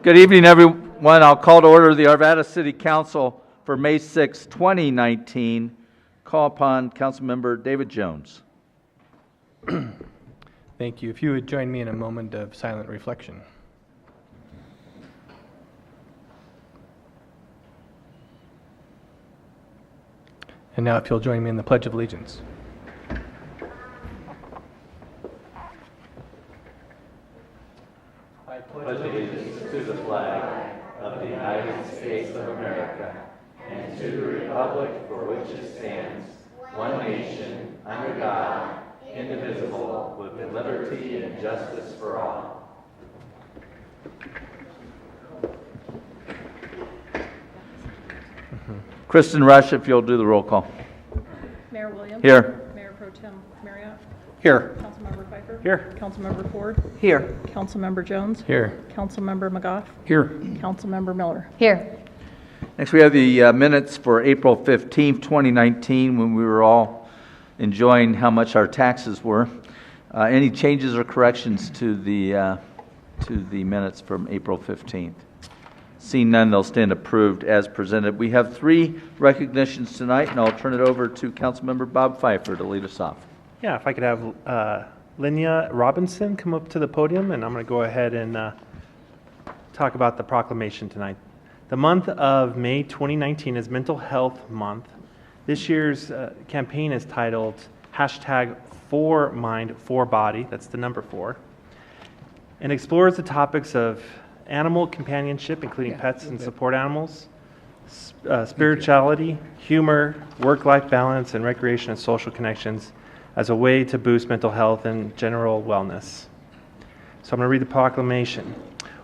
Good evening, everyone. I'll call to order the Arvada City Council for May 6, 2019. Call upon Councilmember David Jones. Thank you. If you would join me in a moment of silent reflection. And now if you'll join me in the Pledge of Allegiance. I pledge allegiance to the flag of the United States of America and to the republic for which it stands, one nation, under God, indivisible, with liberty and justice for all. Kristen Rush, if you'll do the roll call. Mayor Williams. Here. Mayor Pro Tem Marriott. Here. Councilmember Pfeiffer. Here. Councilmember Ford. Here. Councilmember Jones. Here. Councilmember McGough. Here. Councilmember Miller. Here. Next, we have the minutes for April 15, 2019, when we were all enjoying how much our taxes were. Any changes or corrections to the minutes from April 15th? Seeing none, they'll stand approved as presented. We have 3 recognitions tonight, and I'll turn it over to Councilmember Bob Pfeiffer to lead us off. Yeah, if I could have Linnea Robinson come up to the podium, and I'm going to go ahead and talk about the proclamation tonight. The month of May 2019 is Mental Health Month. This year's campaign is titled #4Mind4Body, that's the number 4, and explores the topics of animal companionship, including pets and support animals, spirituality, humor, work-life balance, and recreation and social connections as a way to boost mental health and general wellness. So I'm going to read the proclamation.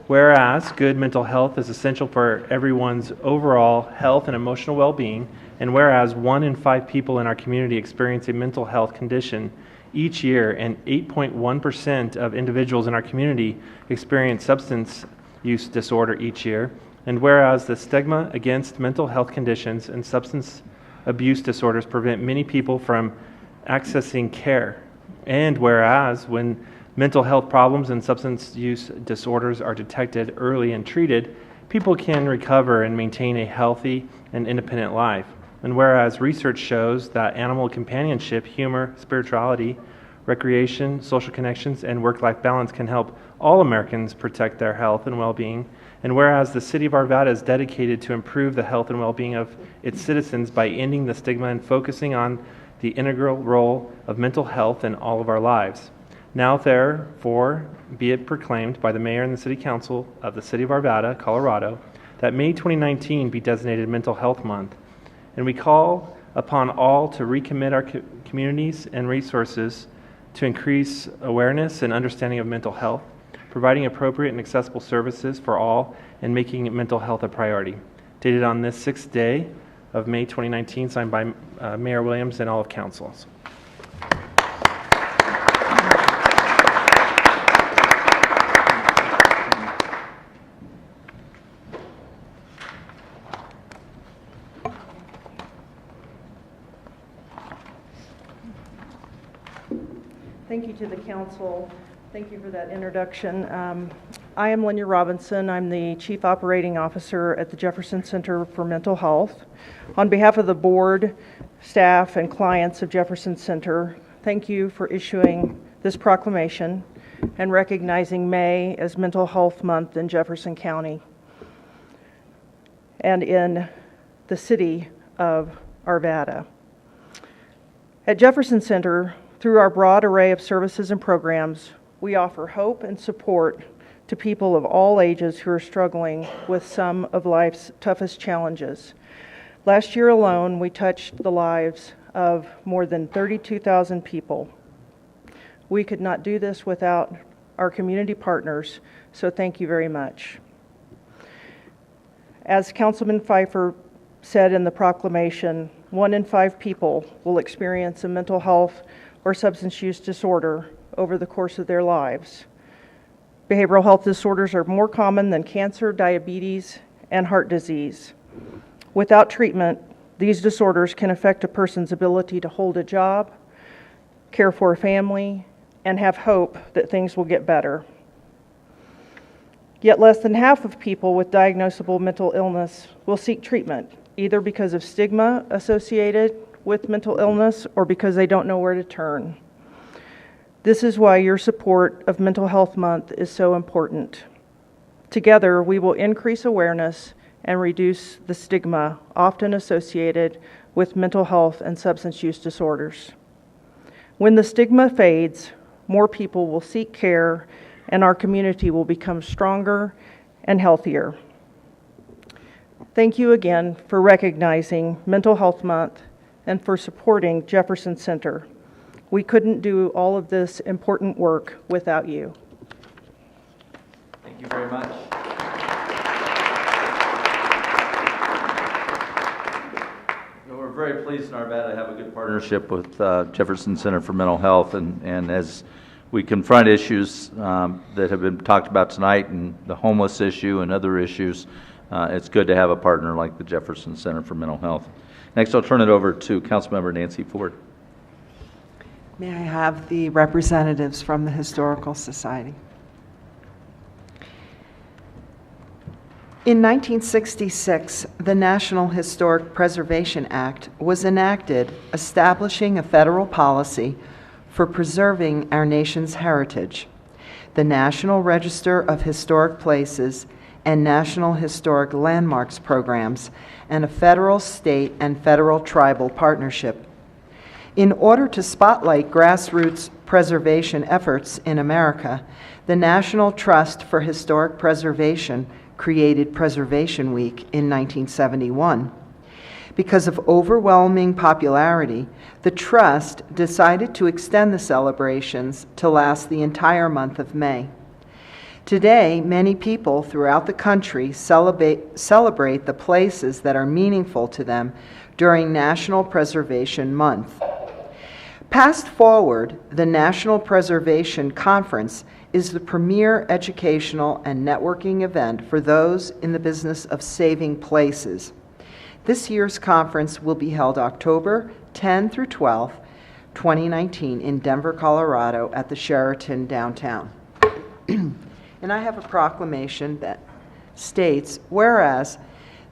Whereas good mental health is essential for everyone's overall health and emotional well-being, and whereas 1 in 5 people in our community experience a mental health condition each year, and 8.1% of individuals in our community experience substance use disorder each year, and whereas the stigma against mental health conditions and substance abuse disorders prevent many people from accessing care, and whereas when mental health problems and substance use disorders are detected early and treated, people can recover and maintain a healthy and independent life, and whereas research shows that animal companionship, humor, spirituality, recreation, social connections, and work-life balance can help all Americans protect their health and well-being, and whereas the City of Arvada is dedicated to improve the health and well-being of its citizens by ending the stigma and focusing on the integral role of mental health in all of our lives. Now therefore be it proclaimed by the Mayor and the City Council of the City of Arvada, Colorado, that May 2019 be designated Mental Health Month, and we call upon all to recommit our communities and resources to increase awareness and understanding of mental health, providing appropriate and accessible services for all, and making mental health a priority. Dated on this 6th day of May 2019, signed by Mayor Williams and all of council. Thank you to the council. Thank you for that introduction. I am Linnea Robinson. I'm the Chief Operating Officer at the Jefferson Center for Mental Health. On behalf of the board, staff, and clients of Jefferson Center, thank you for issuing this proclamation and recognizing May as Mental Health Month in Jefferson County and in the city of Arvada. At Jefferson Center, through our broad array of services and programs, we offer hope and support to people of all ages who are struggling with some of life's toughest challenges. Last year alone, we touched the lives of more than 32,000 people. We could not do this without our community partners, so thank you very much. As Councilman Pfeiffer said in the proclamation, 1 in 5 people will experience a mental health or substance use disorder over the course of their lives. Behavioral health disorders are more common than cancer, diabetes, and heart disease. Without treatment, these disorders can affect a person's ability to hold a job, care for a family, and have hope that things will get better. Yet less than half of people with diagnosable mental illness will seek treatment, either because of stigma associated with mental illness or because they don't know where to turn. This is why your support of Mental Health Month is so important. Together, we will increase awareness and reduce the stigma often associated with mental health and substance use disorders. When the stigma fades, more people will seek care and our community will become stronger and healthier. Thank you again for recognizing Mental Health Month and for supporting Jefferson Center. We couldn't do all of this important work without you. Thank you very much. We're very pleased in Arvada to have a good partnership with Jefferson Center for Mental Health, and as we confront issues that have been talked about tonight, and the homeless issue and other issues, it's good to have a partner like the Jefferson Center for Mental Health. Next, I'll turn it over to Councilmember Nancy Ford. May I have the representatives from the Historical Society? In 1966, the National Historic Preservation Act was enacted, establishing a federal policy for preserving our nation's heritage. The National Register of Historic Places and National Historic Landmarks programs, and a federal, state, and federal tribal partnership. In order to spotlight grassroots preservation efforts in America, the National Trust for Historic Preservation created Preservation Week in 1971. Because of overwhelming popularity, the Trust decided to extend the celebrations to last the entire month of May. Today, many people throughout the country celebrate the places that are meaningful to them during National Preservation Month. Passed forward, the National Preservation Conference is the premier educational and networking event for those in the business of saving places. This year's conference will be held October 10 through 12, 2019 in Denver, Colorado at the Sheraton downtown. And I have a proclamation that states, whereas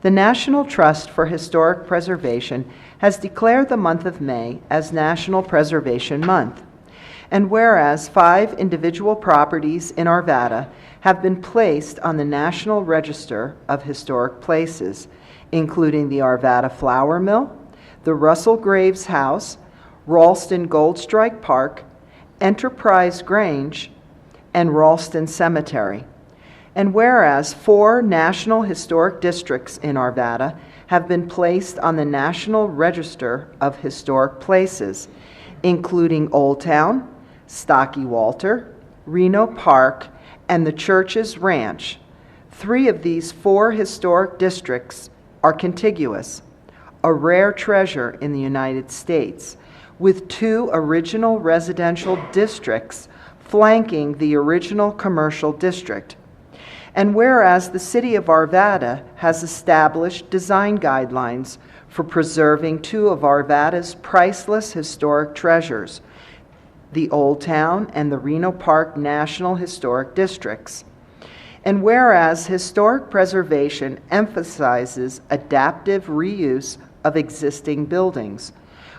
the National Trust for Historic Preservation has declared the month of May as National Preservation Month, and whereas 5 individual properties in Arvada have been placed on the National Register of Historic Places, including the Arvada Flour Mill, the Russell Graves House, Ralston Goldstrike Park, Enterprise Grange, and Ralston Cemetery. And whereas 4 National Historic Districts in Arvada have been placed on the National Register of Historic Places, including Old Town, Stocky Walter, Reno Park, and the Church's Ranch. 3 of these 4 historic districts are contiguous, a rare treasure in the United States, with 2 original residential districts flanking the original commercial district. And whereas the city of Arvada has established design guidelines for preserving 2 of Arvada's priceless historic treasures, the Old Town and the Reno Park National Historic Districts. And whereas historic preservation emphasizes adaptive reuse of existing buildings,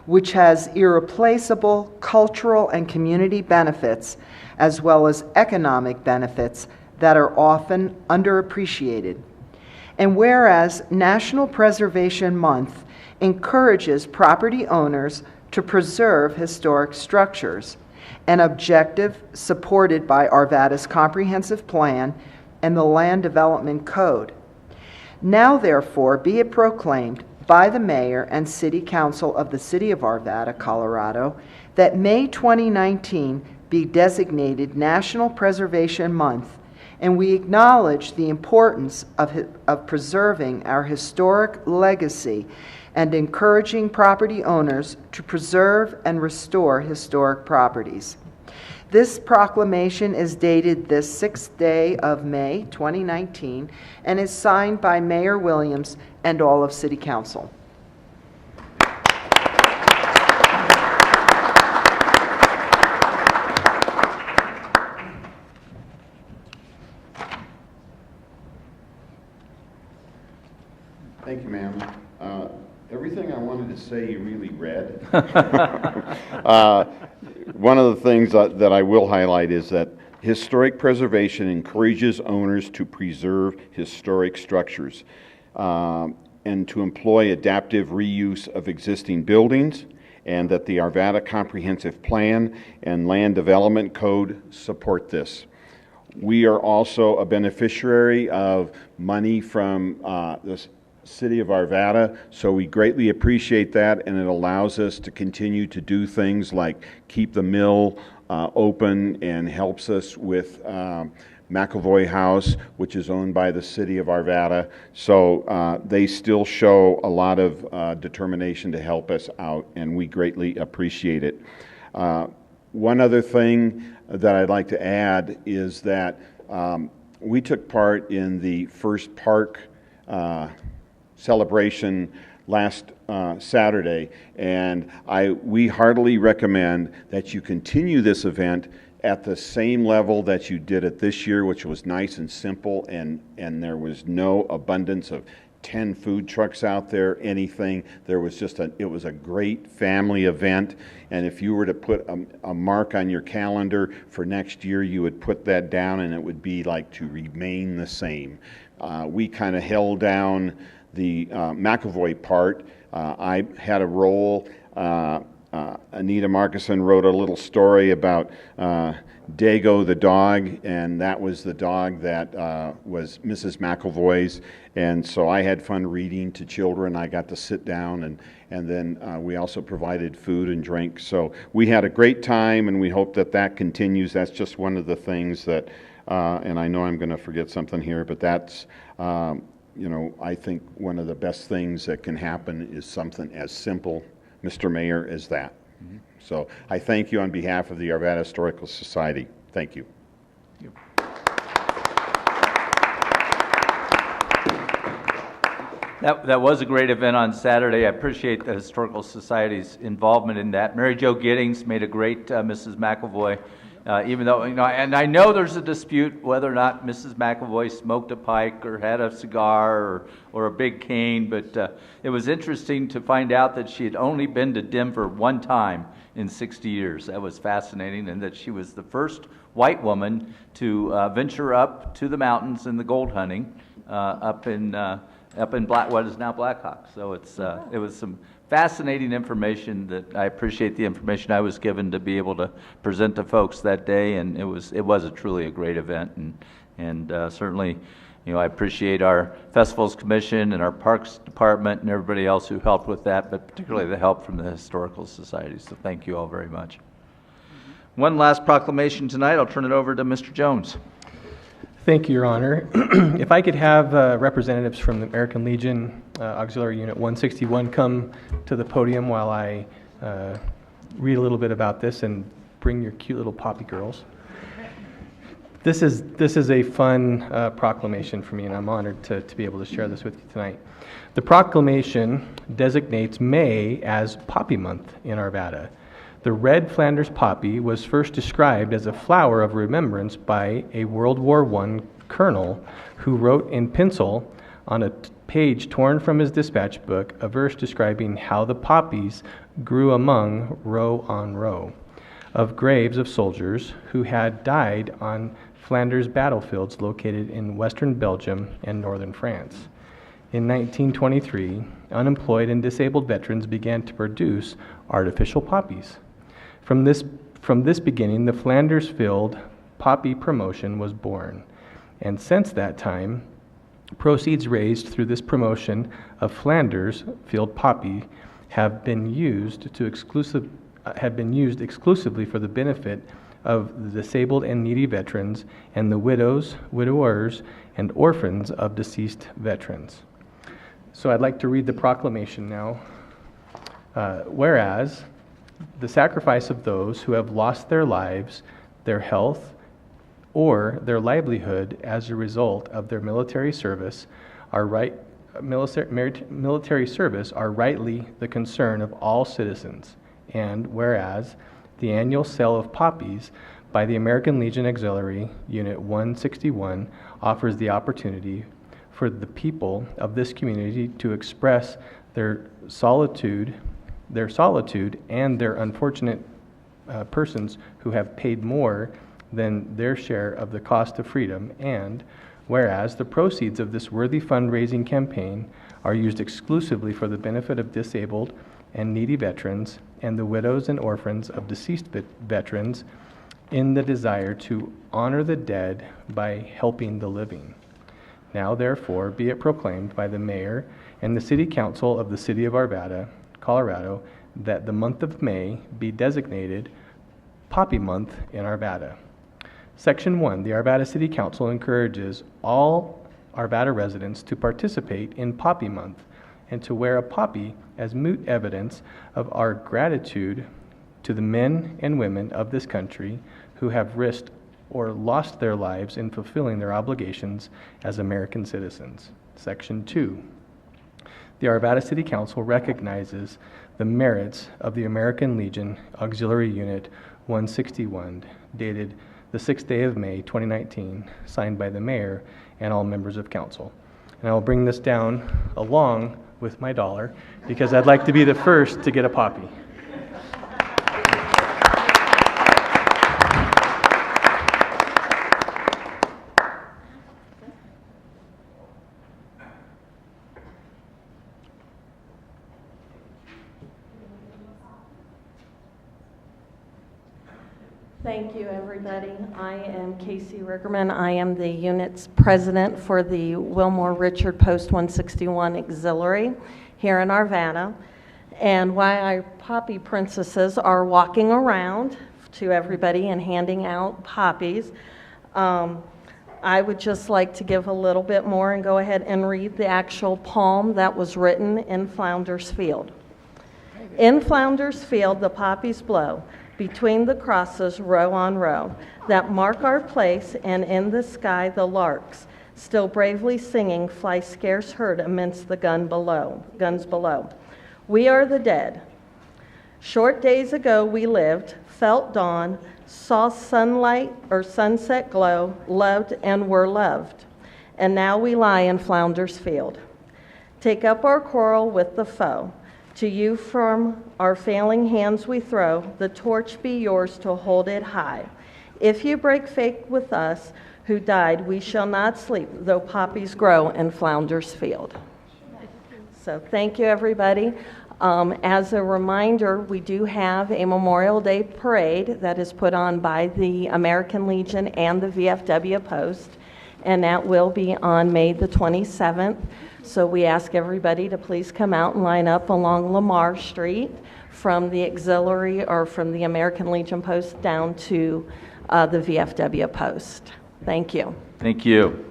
which has irreplaceable cultural and community benefits, as well as economic benefits that are often underappreciated. And whereas National Preservation Month encourages property owners to preserve historic structures, an objective supported by Arvada's Comprehensive Plan and the Land Development Code. Now, therefore, be it proclaimed by the Mayor and City Council of the City of Arvada, Colorado, that May 2019 be designated National Preservation Month, and we acknowledge the importance of preserving our historic legacy and encouraging property owners to preserve and restore historic properties. This proclamation is dated this 6th day of May 2019 and is signed by Mayor Williams and all of City Council. ma'am. Everything I wanted to say, you really read. One of the things that I will highlight is that historic preservation encourages owners to preserve historic structures and to employ adaptive reuse of existing buildings, and that the Arvada Comprehensive Plan and Land Development Code support this. We are also a beneficiary of money from the City of Arvada, so we greatly appreciate that, and it allows us to continue to do things like keep the mill open, and helps us with McElvoy House, which is owned by the City of Arvada. So they still show a lot of determination to help us out, and we greatly appreciate it. One other thing that I'd like to add is that we took part in the first park celebration last Saturday, and we heartily recommend that you continue this event at the same level that you did it this year, which was nice and simple, and there was no abundance of 10 food trucks out there, anything. There was just it was a great family event, and if you were to put a mark on your calendar for next year, you would put that down, and it would be like to remain the same. We kind of held down the McElvoy part. I had a role. Anita Markison wrote a little story about Dago the dog, and that was the dog that was Mrs. McElvoy's, and so I had fun reading to children. I got to sit down, and then we also provided food and drink. So we had a great time, and we hope that that continues. That's just one of the things that, and I know I'm going to forget something here, but that's you know, I think one of the best things that can happen is something as simple, Mr. Mayor, as that. Mm-hmm. So I thank you on behalf of the Arvada Historical Society. Thank you. That was a great event on Saturday. I appreciate the Historical Society's involvement in that. Mary Jo Giddings made a great Mrs. McElvoy. Even though, you know, and I know there's a dispute whether or not Mrs. McElvoy smoked a pipe or had a cigar or a big cane, but it was interesting to find out that she had only been to Denver one time in 60 years. That was fascinating, and that she was the first white woman to venture up to the mountains in the gold hunting up in what is now Blackhawk. So it was some fascinating information that I appreciate the information I was given to be able to present to folks that day, and it was truly a great event, and certainly, you know, I appreciate our Festivals Commission and our Parks Department and everybody else who helped with that, but particularly the help from the Historical Society. So thank you all very much. One last proclamation tonight. I'll turn it over to Mr. Jones. Thank you, Your Honor. If I could have representatives from the American Legion Auxiliary Unit 161 come to the podium while I read a little bit about this, and bring your cute little poppy girls. This is a fun proclamation for me, and I'm honored to be able to share this with you tonight. The proclamation designates May as Poppy Month in Arvada. The red Flanders poppy was first described as a flower of remembrance by a World War I colonel who wrote in pencil on a page torn from his dispatch book a verse describing how the poppies grew among row on row of graves of soldiers who had died on Flanders battlefields located in western Belgium and northern France. In 1923, unemployed and disabled veterans began to produce artificial poppies. From this beginning, the Flanders Field Poppy Promotion was born, and since that time, proceeds raised through this promotion of Flanders Field Poppy have been used exclusively for the benefit of the disabled and needy veterans and the widows, widowers, and orphans of deceased veterans. So I'd like to read the proclamation now. Whereas the sacrifice of those who have lost their lives, their health, or their livelihood as a result of their military service are military service are rightly the concern of all citizens. And whereas the annual sale of poppies by the American Legion Auxiliary Unit 161 offers the opportunity for the people of this community to express their solitude and their unfortunate persons who have paid more than their share of the cost of freedom, and whereas the proceeds of this worthy fundraising campaign are used exclusively for the benefit of disabled and needy veterans and the widows and orphans of deceased veterans in the desire to honor the dead by helping the living. Now therefore be it proclaimed by the mayor and the city council of the city of Arvada, Colorado, that the month of May be designated Poppy Month in Arvada. Section 1, the Arvada City Council encourages all Arvada residents to participate in Poppy Month and to wear a poppy as moot evidence of our gratitude to the men and women of this country who have risked or lost their lives in fulfilling their obligations as American citizens. Section 2, the Arvada City Council recognizes the merits of the American Legion Auxiliary Unit 161, dated the 6th day of May, 2019, signed by the mayor and all members of council. And I will bring this down along with my dollar because I'd like to be the first to get a poppy. Thank you, everybody. I am Casey Rickerman. I am the unit's president for the Wilmore Richard Post 161 Auxiliary here in Arvada. And while our poppy princesses are walking around to everybody and handing out poppies, I would just like to give a little bit more and go ahead and read the actual poem that was written in Flounders Field. In Flounders Field, the poppies blow between the crosses, row on row, that mark our place, and in the sky the larks, still bravely singing, fly scarce heard amidst the guns below. We are the dead. Short days ago we lived, felt dawn, saw sunlight or sunset glow, loved and were loved. And now we lie in Flounders Field. Take up our quarrel with the foe. To you from our failing hands we throw, the torch be yours to hold it high. If you break faith with us who died, we shall not sleep, though poppies grow in Flounders Field. So thank you, everybody. As a reminder, we do have a Memorial Day parade that is put on by the American Legion and the VFW Post, and that will be on May the 27th. So we ask everybody to please come out and line up along Lamar Street from the auxiliary or from the American Legion Post down to the VFW Post. Thank you. Thank you.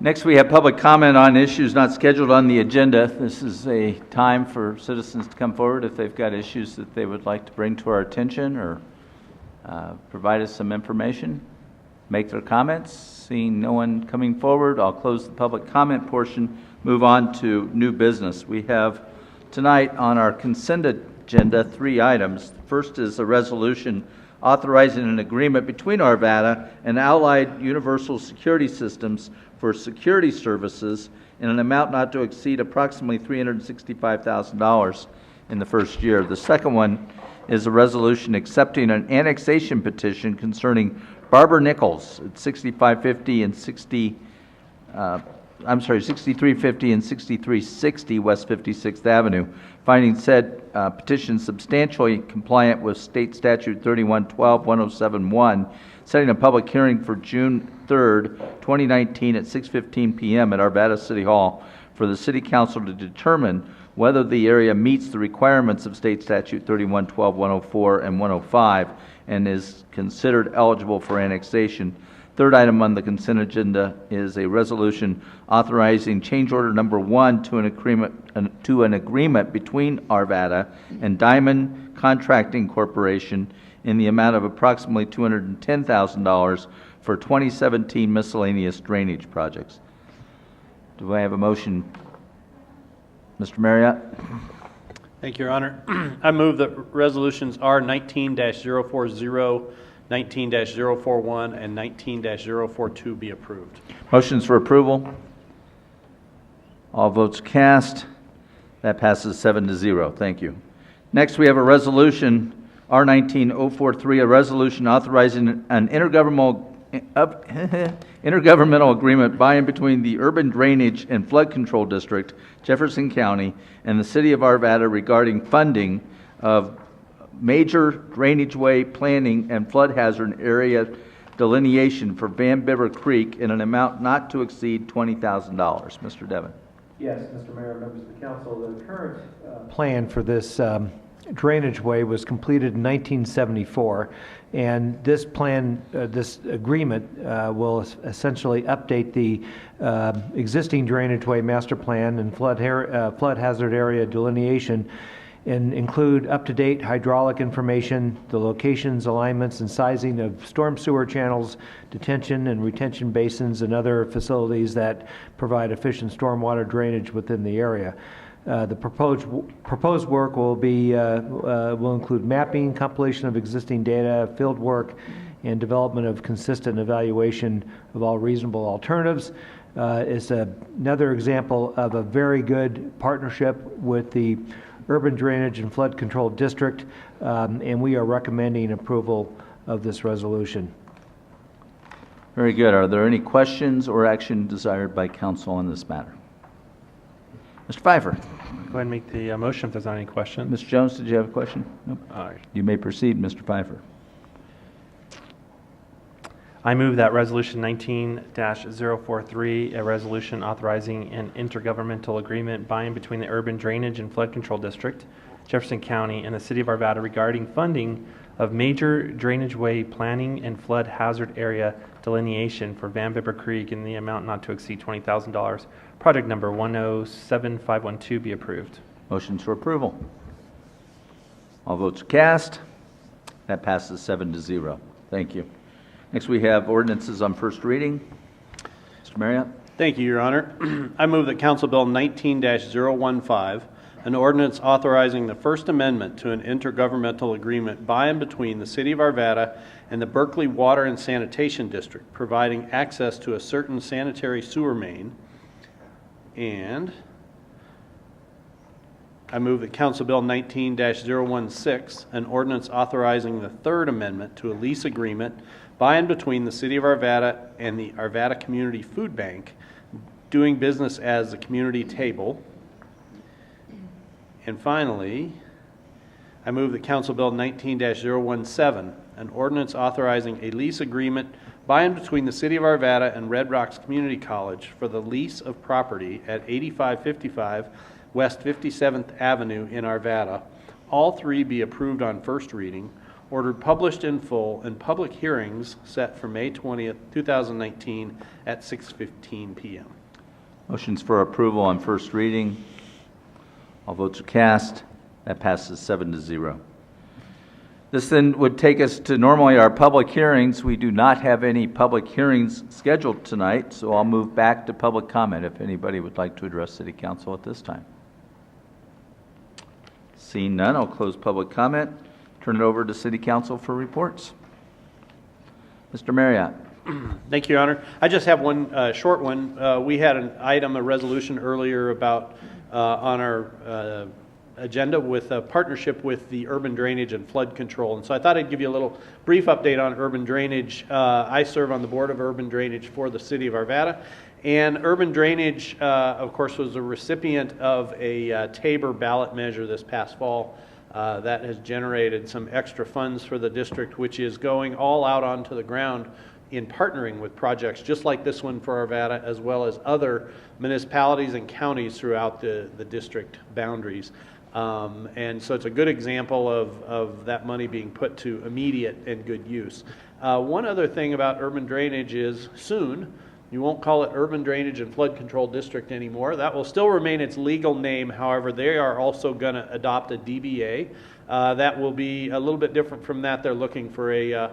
Next, we have public comment on issues not scheduled on the agenda. This is a time for citizens to come forward if they've got issues that they would like to bring to our attention or provide us some information, make their comments. Seeing no one coming forward, I'll close the public comment portion, move on to new business. We have tonight on our consent agenda 3 items. The first is a resolution authorizing an agreement between Arvada and Allied Universal Security Systems for security services in an amount not to exceed approximately $365,000 in the first year. The second one is a resolution accepting an annexation petition concerning Barbara Nichols at 6350 and 6360 West 56th Avenue, finding said petition substantially compliant with State Statute 3112-1071, setting a public hearing for June 3rd, 2019 at 6:15 p.m. at Arvada City Hall for the City Council to determine whether the area meets the requirements of State Statute 3112-104 and 105 and is considered eligible for annexation. Third item on the consent agenda is a resolution authorizing change order number 1 to an agreement between Arvada and Diamond Contracting Corporation in the amount of approximately $210,000 for 2017 miscellaneous drainage projects. Do I have a motion? Mr. Marriott? Thank you, Your Honor. I move that resolutions R 19-040, 19-041, and 19-042 be approved. Motions for approval. All votes cast. That passes 7-0. Thank you. Next, we have a resolution, R 19-043, a resolution authorizing an intergovernmental agreement by and between the Urban Drainage and Flood Control District, Jefferson County, and the City of Arvada regarding funding of major drainage way planning and flood hazard area delineation for Van Bibber Creek in an amount not to exceed $20,000. Mr. Devon. Yes, Mr. Mayor, members of the council, the current plan for this drainage way was completed in 1974, and this plan, this agreement will essentially update the existing drainage way master plan and flood hazard area delineation and include up-to-date hydraulic information, the locations, alignments, and sizing of storm sewer channels, detention and retention basins, and other facilities that provide efficient stormwater drainage within the area. The proposed work will include mapping, compilation of existing data, field work, and development of consistent evaluation of all reasonable alternatives. It's another example of a very good partnership with the Urban Drainage and Flood Control District, and we are recommending approval of this resolution. Very good. Are there any questions or action desired by council on this matter? Mr. Pfeiffer. Go ahead and make the motion if there's not any questions. Mr. Jones, did you have a question? Nope. All right. You may proceed, Mr. Pfeiffer. I move that resolution 19-043, a resolution authorizing an intergovernmental agreement by and between the Urban Drainage and Flood Control District, Jefferson County, and the City of Arvada regarding funding of major drainage way planning and flood hazard area delineation for Van Bibber Creek in the amount not to exceed $20,000. Project number 107512 be approved. Motions for approval. All votes are cast. That passes 7-0. Thank you. Next, we have ordinances on first reading. Mr. Marriott. Thank you, Your Honor. I move that Council Bill 19-015, an ordinance authorizing the First Amendment to an intergovernmental agreement by and between the City of Arvada and the Berkeley Water and Sanitation District, providing access to a certain sanitary sewer main. And I move that Council Bill 19-016, an ordinance authorizing the Third Amendment to a lease agreement by and between the City of Arvada and the Arvada Community Food Bank, doing business as the Community Table. And finally, I move that Council Bill 19-017, an ordinance authorizing a lease agreement by and between the City of Arvada and Red Rocks Community College for the lease of property at 8555 West 57th Avenue in Arvada. All three be approved on first reading, ordered published in full, and public hearings set for May 20th, 2019 at 6:15 p.m. Motions for approval on first reading. All votes are cast. That passes 7-0. This then would take us to normally our public hearings. We do not have any public hearings scheduled tonight, so I'll move back to public comment if anybody would like to address City Council at this time. Seeing none, I'll close public comment. Turn it over to City Council for reports. Mr. Marriott. Thank you, Your Honor. I just have one short one. We had an item, a resolution earlier about on our agenda with a partnership with the Urban Drainage and Flood Control. And so I thought I'd give you a little brief update on urban drainage. I serve on the board of urban drainage for the City of Arvada. And urban drainage, of course, was a recipient of a Tabor ballot measure this past fall. That has generated some extra funds for the district, which is going all out onto the ground in partnering with projects just like this one for Arvada, as well as other municipalities and counties throughout the district boundaries. And so it's a good example of that money being put to immediate and good use. One other thing about urban drainage is soon, you won't call it Urban Drainage and Flood Control District anymore. That will still remain its legal name. However, they are also going to adopt a DBA. That will be a little bit different from that. They're looking for a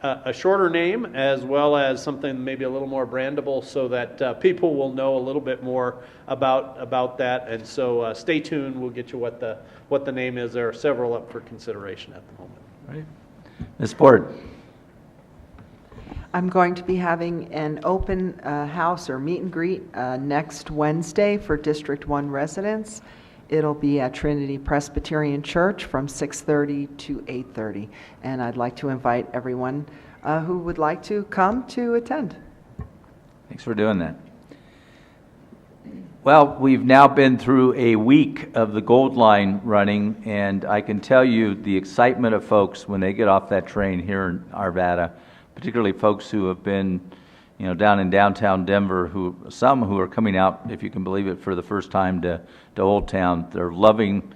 a shorter name as well as something maybe a little more brandable so that people will know a little bit more about that. And so stay tuned. We'll get you what the name is. There are several up for consideration at the moment. Right. Ms. Ford. I'm going to be having an open house or meet and greet next Wednesday for District 1 residents. It'll be at Trinity Presbyterian Church from 6:30 to 8:30. And I'd like to invite everyone who would like to come to attend. Thanks for doing that. Well, we've now been through a week of the Gold Line running, and I can tell you the excitement of folks when they get off that train here in Arvada, particularly folks who have been, down in downtown Denver, some who are coming out, if you can believe it, for the first time to Old Town. They're loving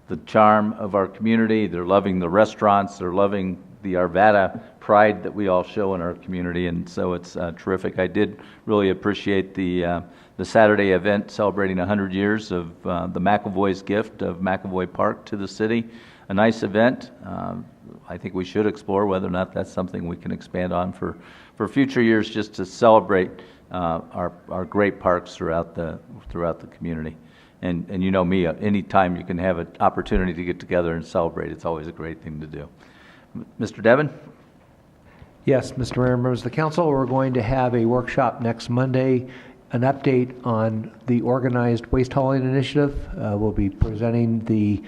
the charm of our community. They're loving the restaurants. They're loving the Arvada pride that we all show in our community, and so it's terrific. I did really appreciate the Saturday event celebrating 100 years of the McAvoy's gift of McAvoy Park to the city. A nice event. I think we should explore whether or not that's something we can expand on for future years, just to celebrate our great parks throughout the community. And you know me, anytime you can have an opportunity to get together and celebrate, it's always a great thing to do. Mr. Devon? Yes, Mr. Mayor, members of the council, we're going to have a workshop next Monday, an update on the organized waste hauling initiative. We'll be presenting the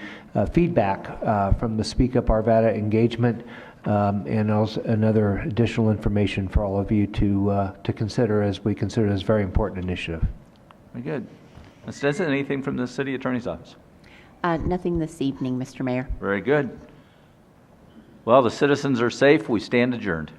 feedback from the Speak Up Arvada engagement, and also another additional information for all of you to consider as we consider this very important initiative. Very good. Ms. Stinson, anything from the city attorney's office? Nothing this evening, Mr. Mayor. Very good. Well, the citizens are safe. We stand adjourned.